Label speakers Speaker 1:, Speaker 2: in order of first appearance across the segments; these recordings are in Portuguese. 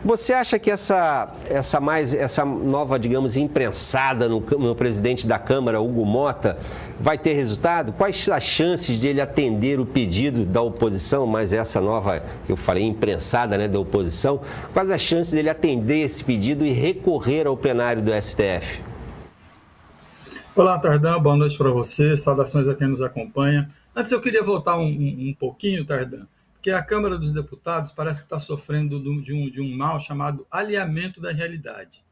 Speaker 1: Você acha que essa nova, digamos, imprensada no presidente da Câmara, Hugo Mota, vai ter resultado? Quais as chances de ele atender o pedido da oposição, mas essa nova, que eu falei, imprensada, né, da oposição, quais as chances dele atender esse pedido e recorrer ao plenário do STF?
Speaker 2: Olá, Tardan, boa noite para você, saudações a quem nos acompanha. Antes eu queria voltar um pouquinho, Tardan, porque a Câmara dos Deputados parece que está sofrendo de um mal chamado alinhamento da realidade.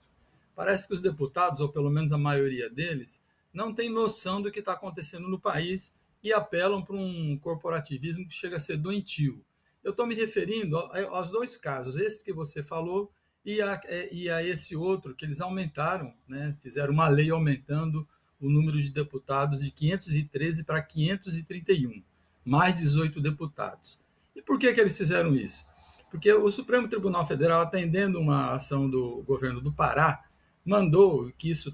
Speaker 2: Parece que os deputados, ou pelo menos a maioria deles, não tem noção do que está acontecendo no país e apelam para um corporativismo que chega a ser doentio. Eu estou me referindo aos dois casos, esse que você falou e a esse outro, que eles aumentaram, né, fizeram uma lei aumentando o número de deputados de 513 para 531, mais 18 deputados. E por que eles fizeram isso? Porque o Supremo Tribunal Federal, atendendo uma ação do governo do Pará, mandou, que isso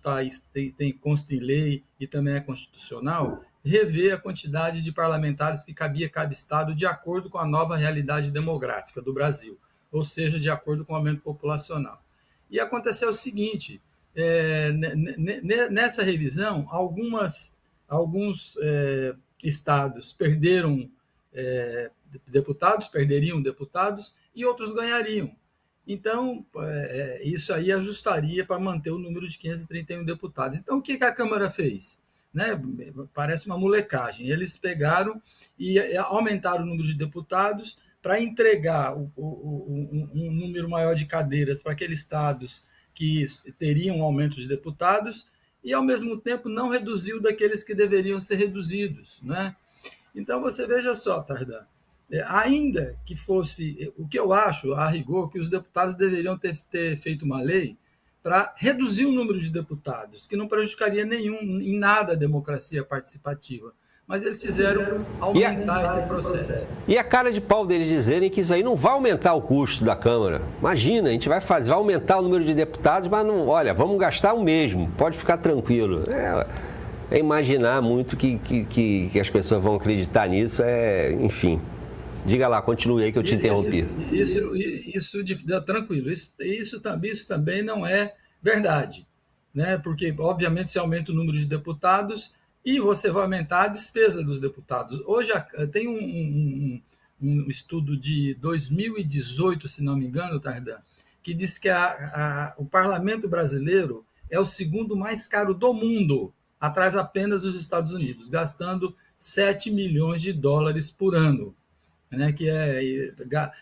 Speaker 2: consta em lei e também é constitucional, rever a quantidade de parlamentares que cabia a cada estado de acordo com a nova realidade demográfica do Brasil, ou seja, de acordo com o aumento populacional. E aconteceu o seguinte, nessa revisão, alguns estados perderiam deputados e outros ganhariam. Então, isso aí ajustaria para manter o número de 531 deputados. Então, o que a Câmara fez? Né? Parece uma molecagem. Eles pegaram e aumentaram o número de deputados para entregar um número maior de cadeiras para aqueles estados que teriam um aumento de deputados e, ao mesmo tempo, não reduziu daqueles que deveriam ser reduzidos. Né? Então, você veja só, Tardan, ainda que fosse, o que eu acho, a rigor, que os deputados deveriam ter feito uma lei para reduzir o número de deputados, que não prejudicaria em nada a democracia participativa. Mas eles fizeram aumentar esse processo.
Speaker 1: E a cara de pau deles dizerem que isso aí não vai aumentar o custo da Câmara. Imagina, a gente vai aumentar o número de deputados, mas não, olha, vamos gastar o mesmo, pode ficar tranquilo. É imaginar muito que as pessoas vão acreditar nisso, enfim. Diga lá, continue aí que eu te interrompi.
Speaker 2: Tranquilo, isso também não é verdade, né? Porque, obviamente, se aumenta o número de deputados e você vai aumentar a despesa dos deputados. Hoje tem um estudo de 2018, se não me engano, Tardan, que diz que o parlamento brasileiro é o segundo mais caro do mundo, atrás apenas dos Estados Unidos, gastando 7 milhões de dólares por ano. Né, que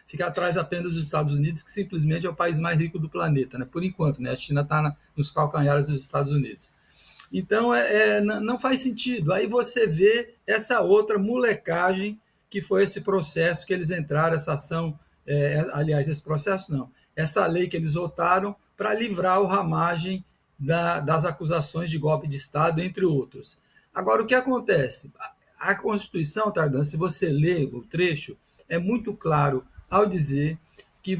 Speaker 2: fica atrás apenas dos Estados Unidos, que simplesmente é o país mais rico do planeta, né, por enquanto. Né, a China está nos calcanhares dos Estados Unidos. Então, não faz sentido. Aí você vê essa outra molecagem que foi esse processo que eles entraram, essa ação, aliás, esse processo não, essa lei que eles votaram para livrar o Ramagem das acusações de golpe de Estado, entre outros. Agora, o que acontece? A Constituição, Tardan, se você lê o trecho, é muito claro ao dizer que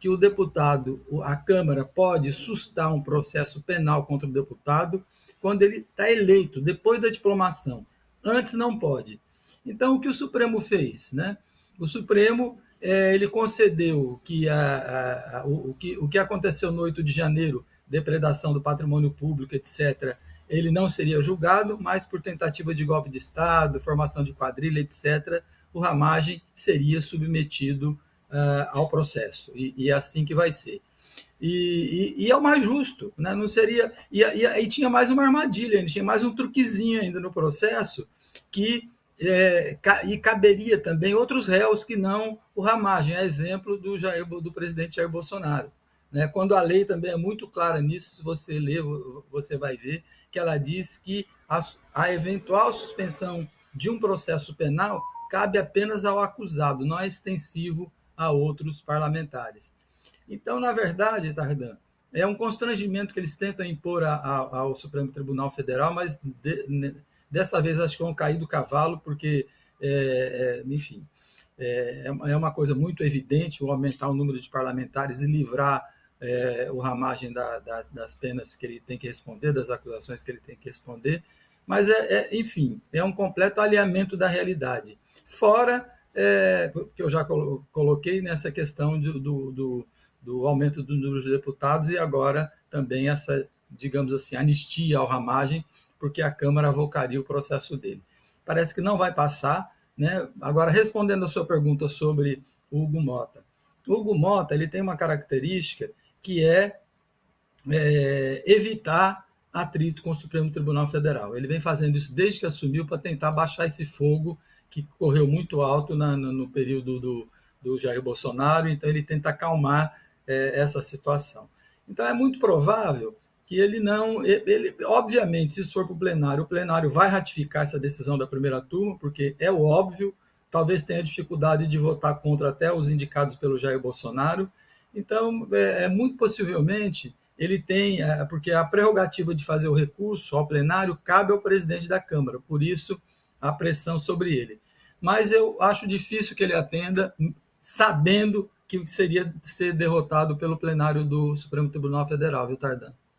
Speaker 2: o deputado, a Câmara, pode suscitar um processo penal contra o deputado quando ele está eleito, depois da diplomação. Antes não pode. Então, o que o Supremo fez? Né? O Supremo ele concedeu que o que aconteceu no 8 de janeiro, depredação do patrimônio público, etc., ele não seria julgado, mas por tentativa de golpe de Estado, formação de quadrilha, etc., o Ramagem seria submetido ao processo. E é assim que vai ser. E é o mais justo. Né? Não seria. E tinha mais uma armadilha, tinha mais um truquezinho ainda no processo, e caberia também outros réus que não o Ramagem, a exemplo do presidente Jair Bolsonaro. Né? Quando a lei também é muito clara nisso, se você ler, você vai ver que ela diz que a eventual suspensão de um processo penal cabe apenas ao acusado, não é extensivo a outros parlamentares. Então, na verdade, Tardan, é um constrangimento que eles tentam impor ao Supremo Tribunal Federal, mas dessa vez acho que vão cair do cavalo, porque, enfim, é uma coisa muito evidente o aumentar o número de parlamentares e livrar o Ramagem das penas que ele tem que responder, das acusações que ele tem que responder, mas, enfim, é um completo alinhamento da realidade. Fora que eu já coloquei nessa questão do aumento do número de deputados e agora também essa, digamos assim, anistia ao Ramagem, porque a Câmara avocaria o processo dele. Parece que não vai passar, né? Agora, respondendo a sua pergunta sobre o Hugo Mota. O Hugo Mota ele tem uma característica que evitar atrito com o Supremo Tribunal Federal. Ele vem fazendo isso desde que assumiu para tentar baixar esse fogo que correu muito alto no período do Jair Bolsonaro, então ele tenta acalmar essa situação. Então é muito provável que ele não. Obviamente, se isso for para o plenário vai ratificar essa decisão da primeira turma, porque é o óbvio, talvez tenha dificuldade de votar contra até os indicados pelo Jair Bolsonaro. Então, muito possivelmente, ele tem, porque a prerrogativa de fazer o recurso ao plenário cabe ao presidente da Câmara, por isso a pressão sobre ele. Mas eu acho difícil que ele atenda, sabendo que seria ser derrotado pelo plenário do Supremo Tribunal Federal, viu, Tardan?